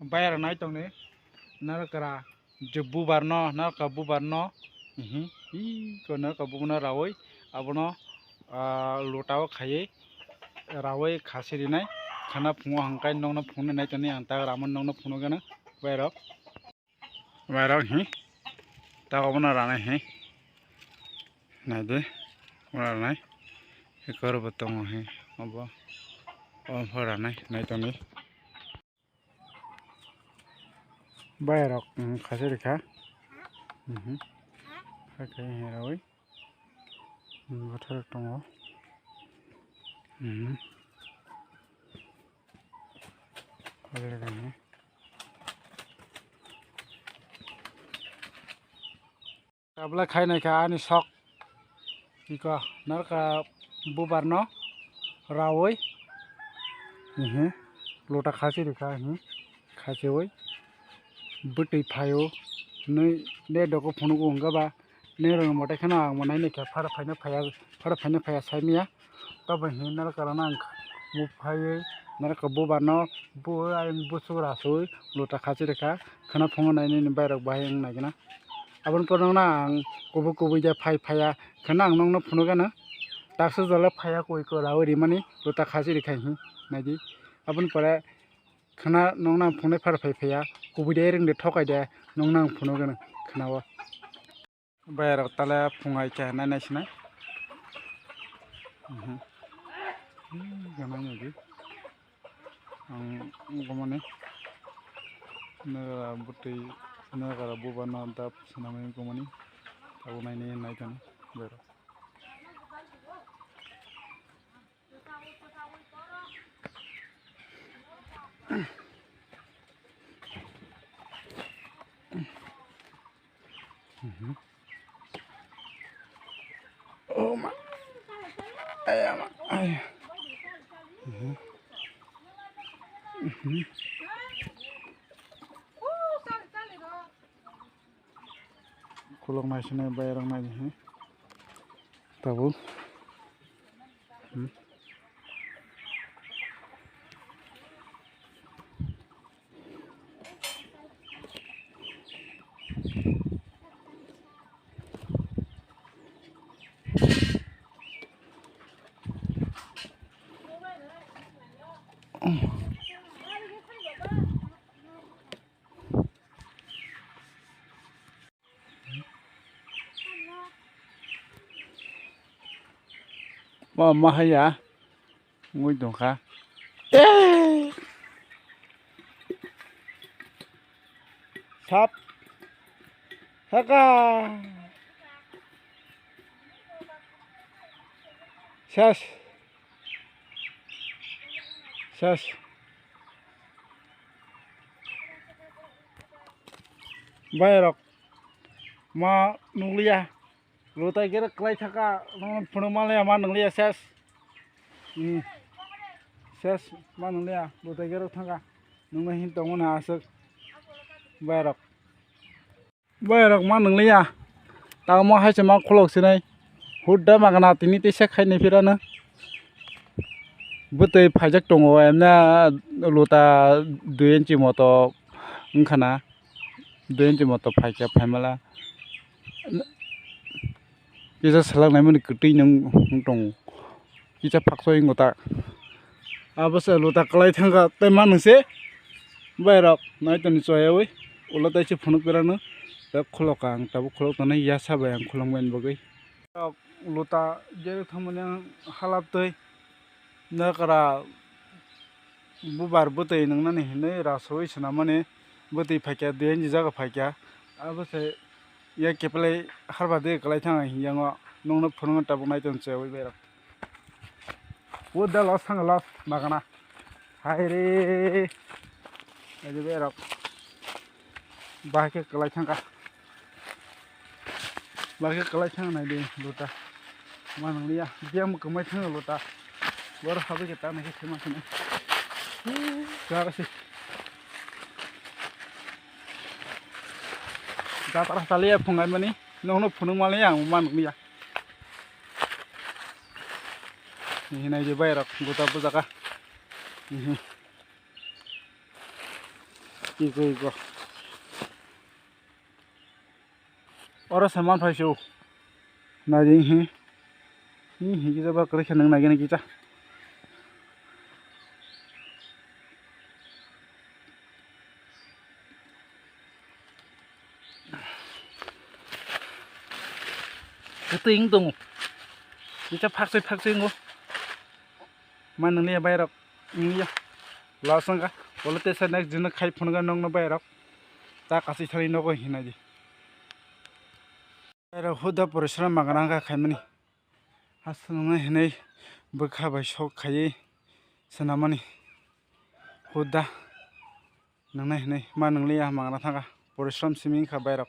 bayar naik tong ni narkara jebu barno narka bu barno ko narka bu na rawoi abono lotao khaye rawoi khasiri nai khana phungo hangkai nongna phungne nai tani ang ta ramon nongna phungo gana bayar ta abono rana nai de ora nai ekor botong abo phara nai tong ni bayar khasiri kha Oke, herawai. Botar tongo. Ada lagi. Kabla khai nai ka ani sok. Iko narka bubarno rawoi. Lota khasi dikha khasi woi. Butai phayo. Ne doko phunu ko hongga ba. Nero motai khana monai ne ka phara phaina phaya saimia taba hinar karana bu phaye narka bu barno bu ayin bu sura sui lota khasi rekha khana phongo nai ni bayrak bahang nagina abon porong na kubu ja phaya khana ang nong na phuno gana taksu jala phaya koi ko rawri mani lota khasi rekha naidi abon pore khana nong na phone phara phaya kubu de ring de thokai de nong na phuno gana khana bayar tala fungai cha na naisna gana ni ang gomane na butai na gara buba na da sanamai gomani tabu nai ni nai tan bayar Oh ma, ayah ma, ayah. Kulong nasi ni bayar nasi, tahu. Mahaya, ngui dong kah? Sap, haka, sas, bayarok, ma nunglia. Lutai kira kelai thaka nong phunumalaya ma nunglia ses ma nunglia lutai kira thaka nong hin tongona asuk bayarok ma nunglia ta ma haise ma kholok sinai hudda magana tini te sek khaini firana butai phajak tongo emna luta 2 inch moto ngkhana 2 inch moto phaikya phaimala Kita salang naik mana ketih nang tong, kita paksa yang ngotak, apa sih lo tak kelai thangka teman nuse, bayar naik tani soya wei, ulat aja phunuk berana, tak khulokang, tapi khulok tanah ya sabai yang khulong main bagai, lo tak jadi thaman yang halap tuh, nak kara bubar butai nang nani, nih rasoi senama nih, butai pakai dia ni jaga pakai, apa sih ya kepala harba deh kelai thang yang nong na phunung tabu nai ton che oi berak udah los thang los magana hai re aja berak bahke kelai thang ka bahke kelai thang nai de luta manang liya dia mu kemai thang luta baru habe kita nai ke mas ne gara sih Dapat tali ya pungai mani, nong punung malay yang man ya. Ini aja bayar, gua tak pusaka. Igo. Ora saman phaisu. Na jing hi. Hi kita ba kare khenang na gene kita. Keting dong. Kita phak ngo. Man nang le bai rok. Ni ya. Lasang ka. Polite sa next din khai phun ga nong no bai rok. Ta kasi thari no ko hina ji. Ero huda porishram magrang ka khaimani. Asung hinai bukha bai shok khai sanamani. Huda nang hinai ma nang le ya magrang thanga porishram siming kha bai rok.